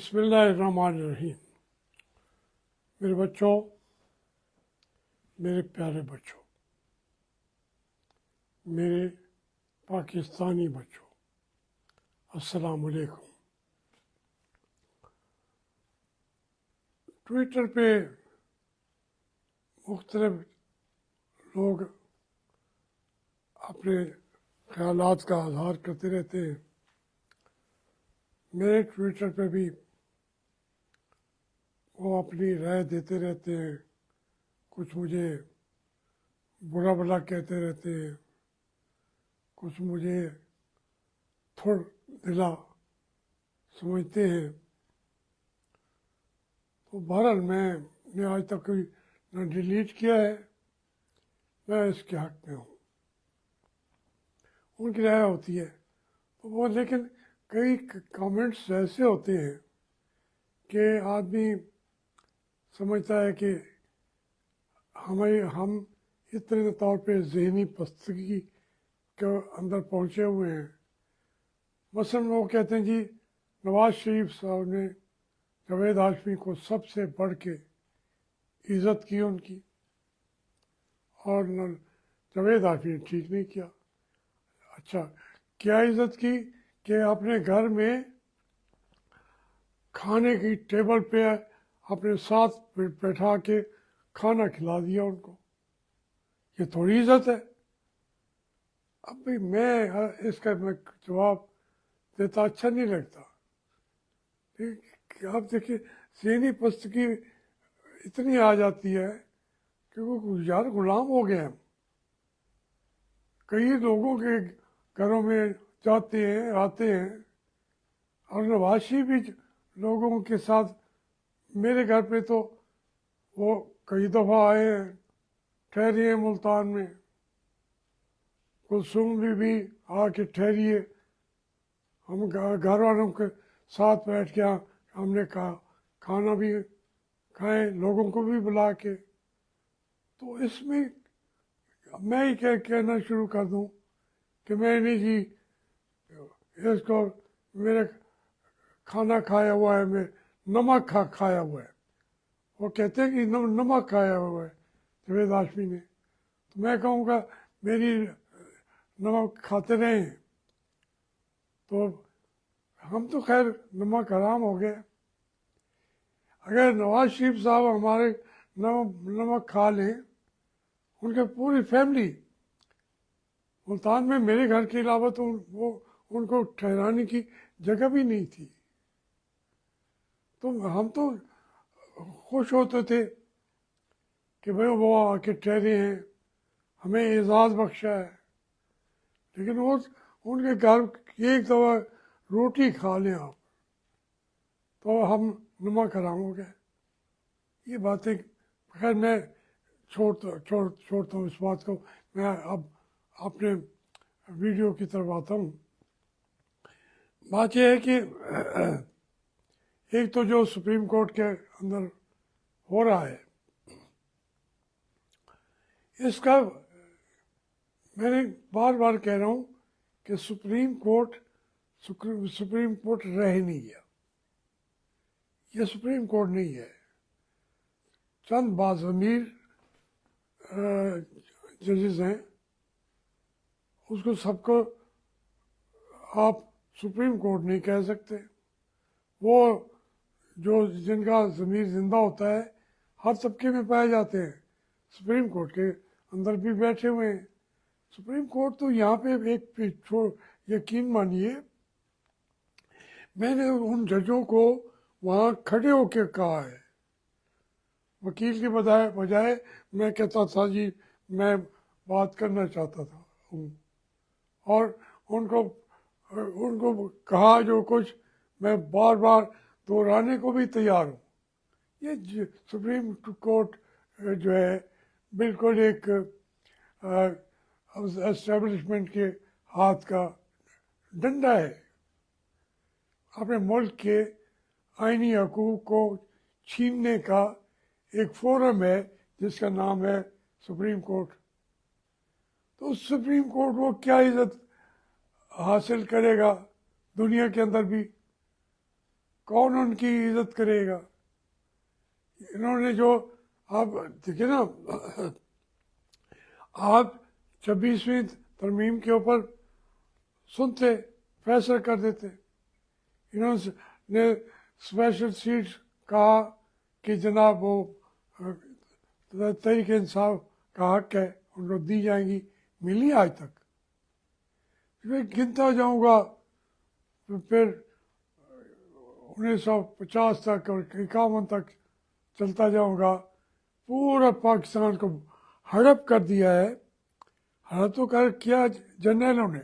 बिस्मिल्लाहिर्रहमानिर्रहीम। मेरे बच्चों, मेरे प्यारे बच्चों, मेरे पाकिस्तानी बच्चों, अस्सलाम वालेकुम। ट्विटर पे मुख्तलिफ लोग अपने ख्यालात का इजहार करते रहते हैं। मेरे ट्विटर पे भी वो अपनी राय देते रहते हैं। कुछ मुझे बुरा भला कहते रहते हैं, कुछ मुझे थोड़ा दिला समझते हैं। तो बहरहाल मैंने आज तक कोई न डिलीट किया है, मैं इसके हक में हूँ। उनकी राय होती है तो वो, लेकिन कई कमेंट्स ऐसे होते हैं कि आदमी समझता है कि हम इतने तौर पे ज़हनी पस्तगी के अंदर पहुँचे हुए हैं। मसलन वो कहते हैं जी नवाज शरीफ साहब ने जावेद हाशमी को सबसे बढ़ के इज़्ज़त की उनकी, और जावेद हाशमी ने ठीक नहीं किया। अच्छा, क्या इज़्ज़त की कि अपने घर में खाने की टेबल पे अपने साथ बैठा के खाना खिला दिया उनको, ये थोड़ी इज़्ज़त है। अब भाई मैं इसका जवाब देता अच्छा नहीं लगता। आप देखिए ज़हनी पस्तगी इतनी आ जाती है कि वो यार गुलाम हो गए हम। कई लोगों के घरों में जाते हैं आते हैं, और नवाशी भी लोगों के साथ मेरे घर पे तो वो कई दफ़ा आए हैं, ठहरे हैं मुल्तान में। कुलसूम भी आके ठहरी है, हम घर वालों के साथ बैठ के हमने कहा खाना भी खाएं, लोगों को भी बुला के। तो इसमें मैं ही कहना शुरू कर दूं कि मैं नहीं जी इसको मेरे खाना खाया हुआ है, मैं नमक खाया हुआ है। वो कहते हैं कि नमक खाया हुआ है जावेद हाशमी ने, तो मैं कहूँगा मेरी नमक खाते रहें। तो हम तो खैर नमक हराम हो गए। अगर नवाज शरीफ साहब हमारे नमक खा लें, उनके पूरी फैमिली मुल्तान में मेरे घर के अलावा तो वो उनको ठहराने की जगह भी नहीं थी। तो हम तो खुश होते थे कि भाई वो आके ठहरे हैं, हमें एजाज़ बख्शा है। लेकिन वो उनके घर एक दफ़ा रोटी खा लें आप तो हम नमक हराम हो गए। ये बातें खैर मैं छोड़ता हूँ इस बात को। मैं अब अपने वीडियो की तरफ आता हूँ। बात यह है कि एक तो जो सुप्रीम कोर्ट के अंदर हो रहा है, इसका मैंने बार बार कह रहा हूँ कि सुप्रीम कोर्ट रह नहीं गया। ये सुप्रीम कोर्ट नहीं है। चंद बाज़मीर जजेस हैं, उसको सबको आप सुप्रीम कोर्ट नहीं कह सकते। वो जो जिनका ज़मीर ज़िंदा होता है हर तबके में पाए जाते हैं, सुप्रीम कोर्ट के अंदर भी बैठे हुए हैं। सुप्रीम कोर्ट तो यहाँ पे यकीन मानिए, मैंने उन जजों को वहाँ खड़े होकर कहा है, वकील के बजाय मैं कहता था जी मैं बात करना चाहता था हूँ, और उनको कहा जो कुछ मैं बार बार दोहराने को भी तैयार हूँ। ये सुप्रीम कोर्ट जो है बिल्कुल एक एस्टेब्लिशमेंट के हाथ का डंडा है। अपने मुल्क के आइनी हकूक़ को छीनने का एक फोरम है जिसका नाम है सुप्रीम कोर्ट। तो सुप्रीम कोर्ट वो क्या इज़्ज़त हासिल करेगा दुनिया के अंदर भी? कौन उनकी इज्जत करेगा। इन्होंने जो आप देखिए ना, आप 26वीं तरमीम के ऊपर सुनते, फैसला कर देते। इन्होंने स्पेशल सीट कहा कि जनाब वो तहरीक इंसाफ का हक है, उनको दी जाएंगी, मिली आज तक। मैं गिनता जाऊंगा तो फिर 1950 तक और 51 तक चलता जाऊंगा। पूरा पाकिस्तान को हड़प कर दिया है। हड़प तो कर किया जनरलों ने,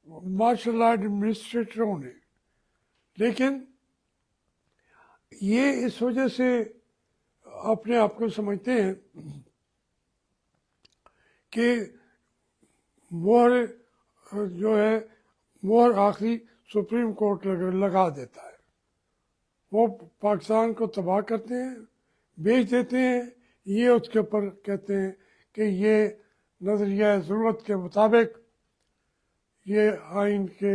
मार्शल आर्ट एडमिनिस्ट्रेटरों ने, लेकिन ये इस वजह से अपने आप को समझते हैं कि मोहर जो है, मोहर आखिरी सुप्रीम कोर्ट लगा देता है। वो पाकिस्तान को तबाह करते हैं, बेच देते हैं। ये उसके ऊपर कहते हैं कि ये नज़रिया ज़रूरत के मुताबिक, ये आइन के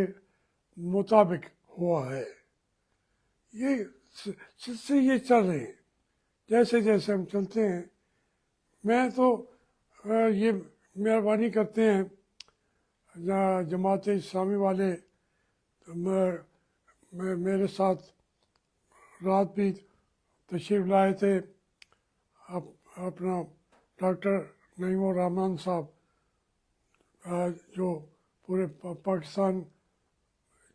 मुताबिक हुआ है। ये सिलसिले ये चल रहे हैं। जैसे जैसे हम चलते हैं, मैं तो ये मेहरबानी करते हैं जमात इस्लामी वाले, मेरे साथ रात भी तशरीफ़ लाए थे। अपना डॉक्टर नईमुर रहमान साहब जो पूरे पाकिस्तान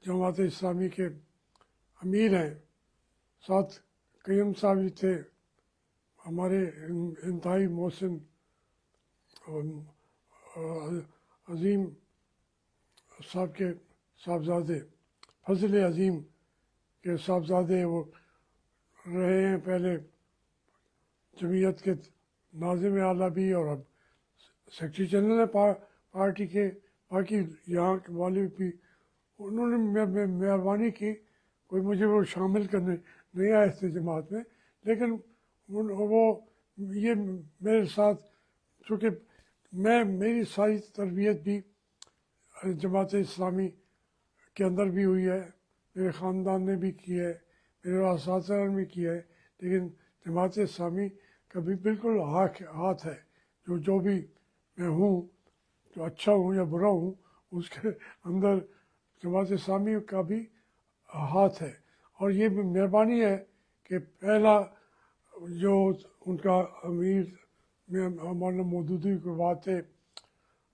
जमात इस्लामी के अमीर हैं, साथ क़य्यूम साहब भी थे, हमारे इंतहाई मोहसिन अज़ीम साहब के साहबजादे, फजल अज़ीम के साहबजादे वो रहे हैं, पहले जमीयत के नाज़िम आला भी और अब सेक्रेटरी जनरल है पार्टी के। बाकी यहाँ के वाले भी, उन्होंने मेहरबानी की, कोई मुझे वो शामिल करने नहीं आए थे जमात में, लेकिन वो ये मेरे साथ, चूँकि मेरी सारी तरबियत भी जमात इस्लामी के अंदर भी हुई है, मेरे ख़ानदान ने भी की है, मेरे असातिज़ा ने भी की है, लेकिन जमात इस्लामी का भी बिल्कुल हाथ है। जो भी मैं हूँ, जो अच्छा हूँ या बुरा हूँ, उसके अंदर जमात इस्लामी का भी हाथ है। और ये भी मेहरबानी है कि पहला जो उनका अमीर मौलाना मौदूदी के बाद थे,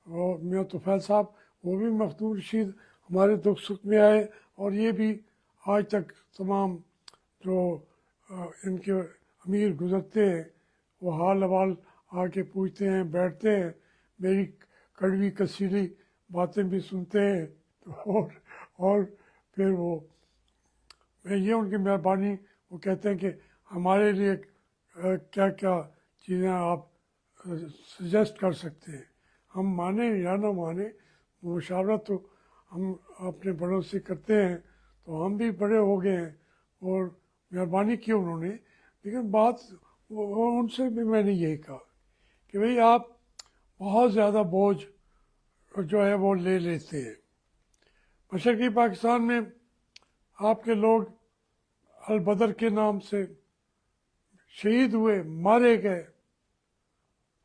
वो मियाँ तुफ़ैल साहब, वो भी मखदूम रशीद हमारे दुख सुख में आए। और ये भी आज तक तमाम जो इनके अमीर गुज़रते हैं, वो हाल अहवाल आके पूछते हैं, बैठते हैं, मेरी कड़वी कसीली बातें भी सुनते हैं। और फिर वो ये उनकी मेहरबानी, वो कहते हैं कि हमारे लिए क्या क्या चीज़ें आप सजेस्ट कर सकते हैं। हम माने या ना माने, मुशावरत तो हम अपने बड़ों से करते हैं, तो हम भी बड़े हो गए हैं और मेहरबानी की उन्होंने। लेकिन बात उनसे भी मैंने यही कहा कि भाई आप बहुत ज़्यादा बोझ जो है वो ले लेते हैं। मशरक़ी पाकिस्तान में आपके लोग अल-बदर के नाम से शहीद हुए, मारे गए,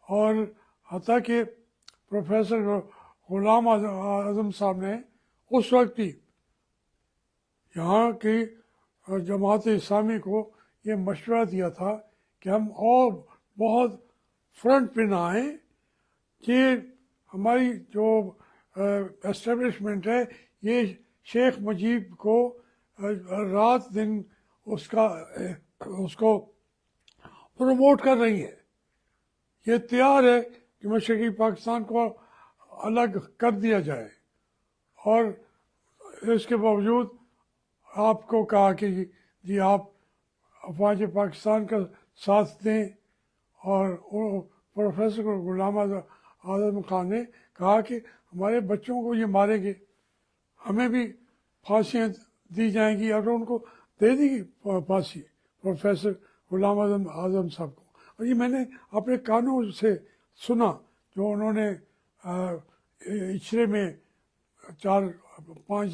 और हत्ता कि प्रोफेसर ग़ुलाम आज़म साहब ने उस वक्त ही यहाँ की जमात इस्लामी को ये मशवरा दिया था कि हम और बहुत फ्रंट पे ना आएँ, कि हमारी जो एस्टेब्लिशमेंट है ये शेख मुजीब को रात दिन उसको प्रमोट कर रही है। ये तैयार है कि मशरक़ी पाकिस्तान को अलग कर दिया जाए, और इसके बावजूद आपको कहा कि जी आप अफवाज पाकिस्तान का साथ दें। और प्रोफेसर ग़ुलाम आज़म खान ने कहा कि हमारे बच्चों को ये मारेंगे, हमें भी फांसियाँ दी जाएंगी, और उनको दे दी फांसी प्रोफेसर ग़ुलाम आज़म साहब को। और ये मैंने अपने कानों से सुना, जो उन्होंने इशरे में 4-5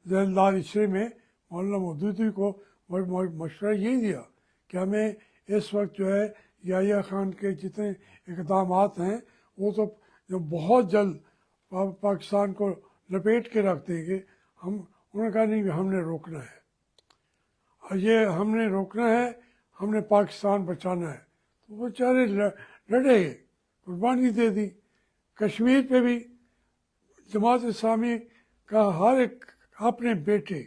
जैलदार इशरे में मौलाना मौदूदी को मशवरा यही दिया कि हमें इस वक्त जो है याहिया खान के जितने इक़दामात हैं वो तो जो बहुत जल्द पाकिस्तान को लपेट के रख देंगे, हम उन्होंने कहा नहीं, हमने रोकना है, और ये हमने रोकना है, हमने पाकिस्तान बचाना है। तो बेचारे लड़े, कुर्बानी दे दी। कश्मीर पे भी जमात इस्लामी का हर एक अपने बेटे,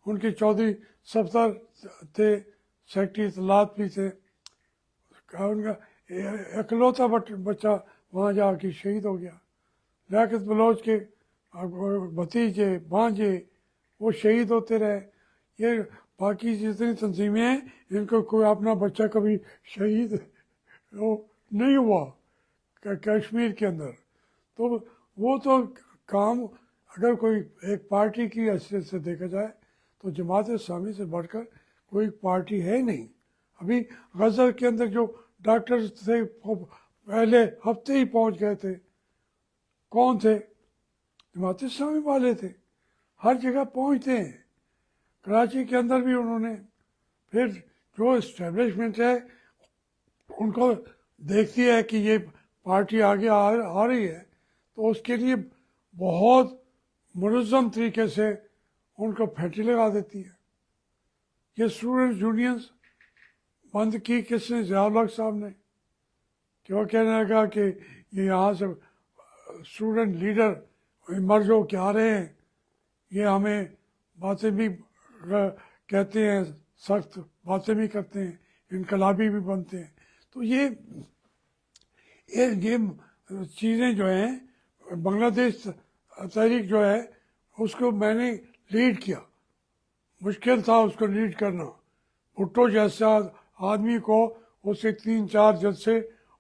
उनके चौधरी सफदर थे, सेक्रेटरी इत्तलात भी थे, उनका इकलौता बच्चा वहाँ जाके शहीद हो गया। लियाकत बलोच के भतीजे भांजे वो शहीद होते रहे। ये बाकी जितनी तंजीमें हैं इनको कोई अपना बच्चा कभी शहीद नहीं हुआ कश्मीर के अंदर। तो वो तो काम अगर कोई एक पार्टी की हैसियत से देखा जाए तो जमात इस्लामी से बढ़कर कोई पार्टी है नहीं। अभी गज़र के अंदर जो डॉक्टर थे पहले हफ्ते ही पहुंच गए थे, कौन थे? जमात इस्लामी वाले थे। हर जगह पहुंचते हैं। कराची के अंदर भी उन्होंने, फिर जो इस्टेब्लिशमेंट है उनको देखती है कि ये पार्टी आगे आ रही है तो उसके लिए बहुत मुनज़्ज़म तरीके से उनको फैंटी लगा देती है। ये स्टूडेंट यूनियंस बंद की किसने? ज़िया-उल-हक साहब ने। कि वो कहने लगा कि ये यहाँ से स्टूडेंट लीडर इमर्ज हो के आ रहे हैं, ये हमें बातें भी कहते हैं, सख्त बातें भी करते हैं, इनकलाबी भी बनते हैं। तो ये चीज़ें जो हैं, बांग्लादेश तहरीक जो है उसको मैंने लीड किया। मुश्किल था उसको लीड करना। भुट्टो जैसा आदमी को उसे 3-4 जलसे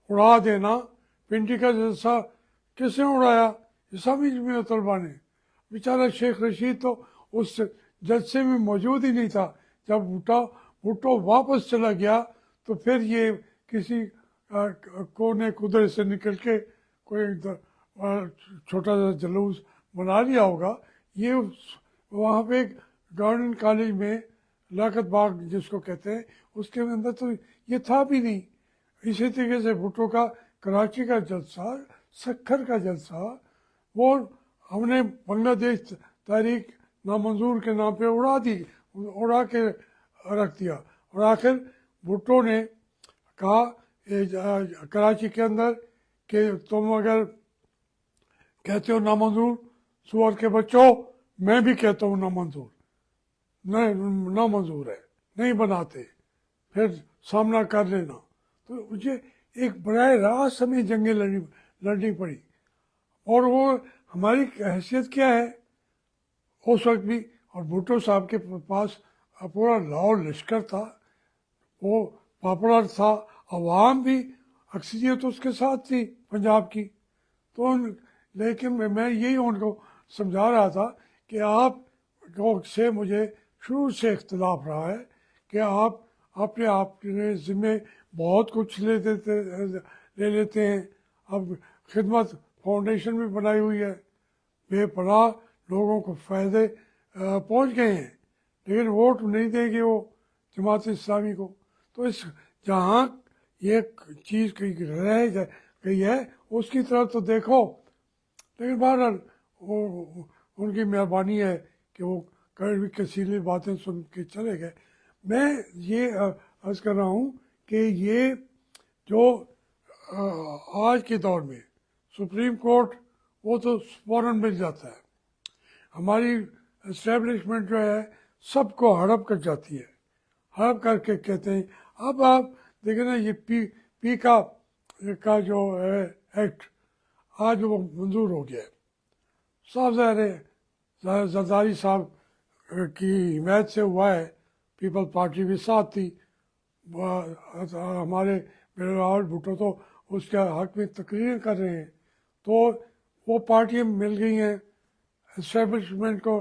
उड़ा देना, पिंडी का जलसा किसने उड़ाया? इस्लामी जमीयत तलबा ने। बेचारा शेख रशीद तो उस जलसे में मौजूद ही नहीं था। जब भुट्टो वापस चला गया तो फिर ये किसी कोने कुदरत से निकल के कोई छोटा सा जलूस बना लिया होगा। ये वहाँ पे गार्डन कॉलेज में लियाकत बाग जिसको कहते हैं उसके अंदर तो ये था भी नहीं। इसी तरीके से भुट्टो का कराची का जलसा, सक्खर का जलसा, वो हमने बांग्लादेश तहरीक नामंजूर के नाम पे उड़ा के रख दिया। और आखिर भुट्टो ने कहा कराची के अंदर कि तुम अगर कहते हो नामंजूर, सुअर के बच्चों, मैं भी कहता हूँ नामंजूर, नामंजूर है, नहीं बनाते, फिर सामना कर लेना। तो मुझे एक बराह रास्त हमें जंगें लड़नी पड़ी। और वो हमारी हैसियत क्या है उस वक्त भी? और भुट्टो साहब के पास पूरा लाहौर लश्कर था, वो पॉपुलर था, अवाम भी अक्सरियत उसके साथ थी पंजाब की। तो लेकिन मैं यही उनको समझा रहा था कि आप से मुझे शुरू से इख्तिलाफ रहा है कि आप अपने आप के ज़िम्मे बहुत कुछ ले लेते हैं। अब खिदमत फाउंडेशन भी बनाई हुई है, बेपनाह लोगों को फ़ायदे पहुंच गए हैं, लेकिन वोट नहीं देंगे वो जमात इस्लामी को। तो इस जहाँ ये चीज़ रह गई है उसकी तरफ तो देखो। लेकिन बहरहाल वो उनकी मेहरबानी है कि वो कभी कसीली बातें सुन के चले गए। मैं ये अर्ज़ कर रहा हूँ कि ये जो आज के दौर में सुप्रीम कोर्ट वो तो फ़ौरन मिल जाता है, हमारी इस्टेब्लिशमेंट जो है सबको हड़प कर जाती है। हड़प करके कहते हैं अब आप देखें ना, ये पी का जो है एक्ट आज वो मंजूर हो गया है। साफ ज़ाहिर है जरदारी साहब की हिमायत से हुआ है, पीपल पार्टी भी साथ थी, हमारे बिलावल भुट्टो तो उसके हक में तकरीर कर रहे हैं। तो वो पार्टियाँ मिल गई हैं इस्टेब्लिशमेंट को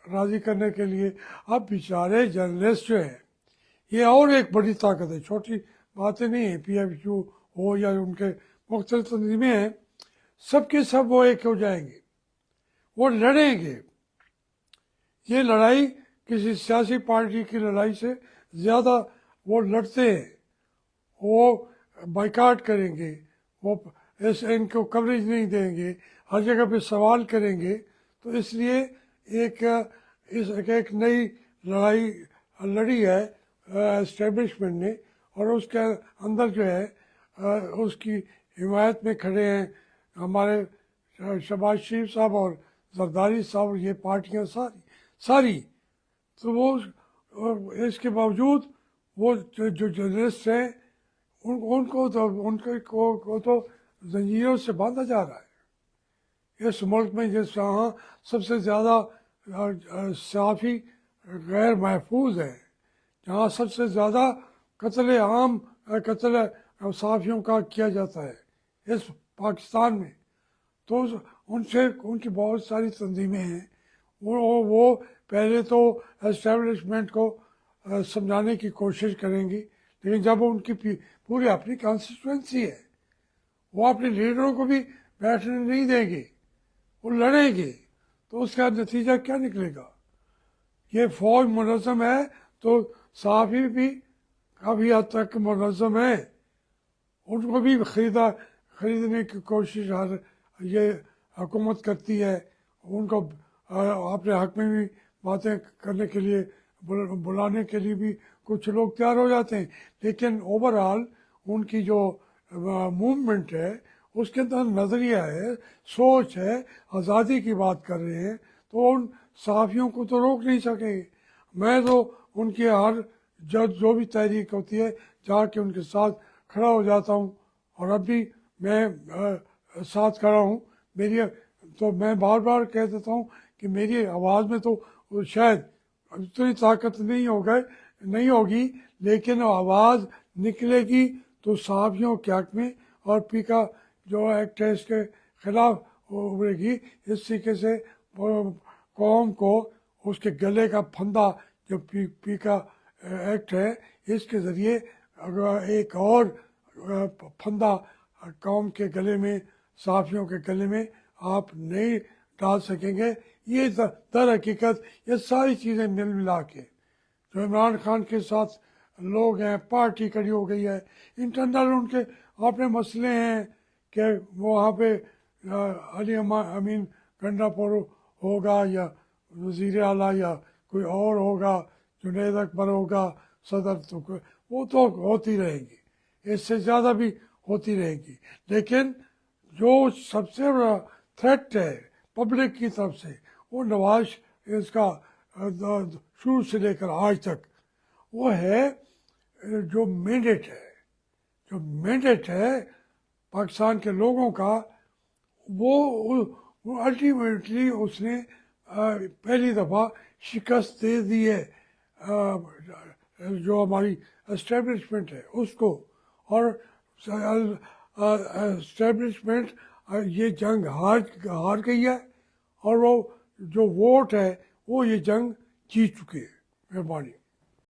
राज़ी करने के लिए। अब बेचारे जर्नलिस्ट जो हैं ये और एक बड़ी ताकत है, छोटी बातें नहीं है। PFU हो या उनके मुख्तलिफ तंजीमें हैं, सबके सब वो एक हो जाएंगे, वो लड़ेंगे। ये लड़ाई किसी सियासी पार्टी की लड़ाई से ज़्यादा वो लड़ते हैं, वो बाइकाट करेंगे, वो इनको कवरेज नहीं देंगे, हर जगह पे सवाल करेंगे। तो इसलिए एक नई लड़ाई लड़ी है एस्टेब्लिशमेंट ने, और उसके अंदर जो है उसकी हिमायत में खड़े हैं हमारे शहबाज शरीफ साहब और जरदारी साहब, ये पार्टियां सारी। तो वो इसके बावजूद वो जो जर्नलिस्ट हैं उनको तो जंजीरों से बांधा जा रहा है इस मुल्क में, जहाँ सबसे ज़्यादा सहाफ़ी गैर महफूज है, जहाँ सबसे ज़्यादा कत्ल सहाफ़ियों का किया जाता है इस पाकिस्तान में। तो उनकी बहुत सारी तंजीमें हैं, वो पहले तो एस्टेब्लिशमेंट को समझाने की कोशिश करेंगी, लेकिन जब उनकी पूरी अपनी कॉन्स्टिट्यूंसी है, वो अपने लीडरों को भी बैठने नहीं देंगे, वो लड़ेंगे। तो उसका नतीजा क्या निकलेगा? ये फौज मुनज़्ज़म है तो सहाफ़ी भी काफ़ी हद तक मुनज़्ज़म है, उनको भी खरीदने की कोशिश ये हुकूमत करती है, उनको अपने हक में भी बातें करने के लिए बुलाने के लिए भी कुछ लोग तैयार हो जाते हैं। लेकिन ओवरऑल उनकी जो मूवमेंट है उसके अंदर नज़रिया है, सोच है, आज़ादी की बात कर रहे हैं, तो उन सहाफ़ियों को तो रोक नहीं सकेंगे। मैं तो उनकी हर जो भी तहरीक होती है जाके उनके साथ खड़ा हो जाता हूँ, और अब भी मैं साथ खड़ा हूँ। मैं बार बार कह देता हूँ कि मेरी आवाज़ में तो शायद इतनी ताकत नहीं होगी, लेकिन आवाज़ निकलेगी तो सहाफ़ियों के हक में, और पीका जो एक्ट है इसके खिलाफ उभरेगी। इस तरीके से कौम को उसके गले का फंदा जो पीका एक्ट है, इसके ज़रिए अगर एक और फंदा कौम के गले में, सहाफ़ियों के गले में आप नहीं डाल सकेंगे। ये दर हकीकत ये सारी चीज़ें मिला के जो इमरान खान के साथ लोग हैं, पार्टी खड़ी हो गई है, इंटरनल उनके अपने मसले हैं कि वहाँ पे अली अमीन गंडापुर होगा या वज़ीर आला या कोई और होगा, जुनैद अकबर होगा सदर, तो वो तो होती रहेगी, इससे ज़्यादा भी होती रहेगी। लेकिन जो सबसे बड़ा थ्रेट है पब्लिक की तरफ से, वो नवाज इसका शुरू से लेकर आज तक वो है जो मैंडेट है पाकिस्तान के लोगों का, वो अल्टीमेटली उसने पहली दफ़ा शिकस्त दे दी है जो हमारी एस्टेब्लिशमेंट है उसको। और एस्टेब्लिशमेंट ये जंग हार गई है, और वो जो वोट है वो ये जंग जीत चुके हैं। मेहरबानी।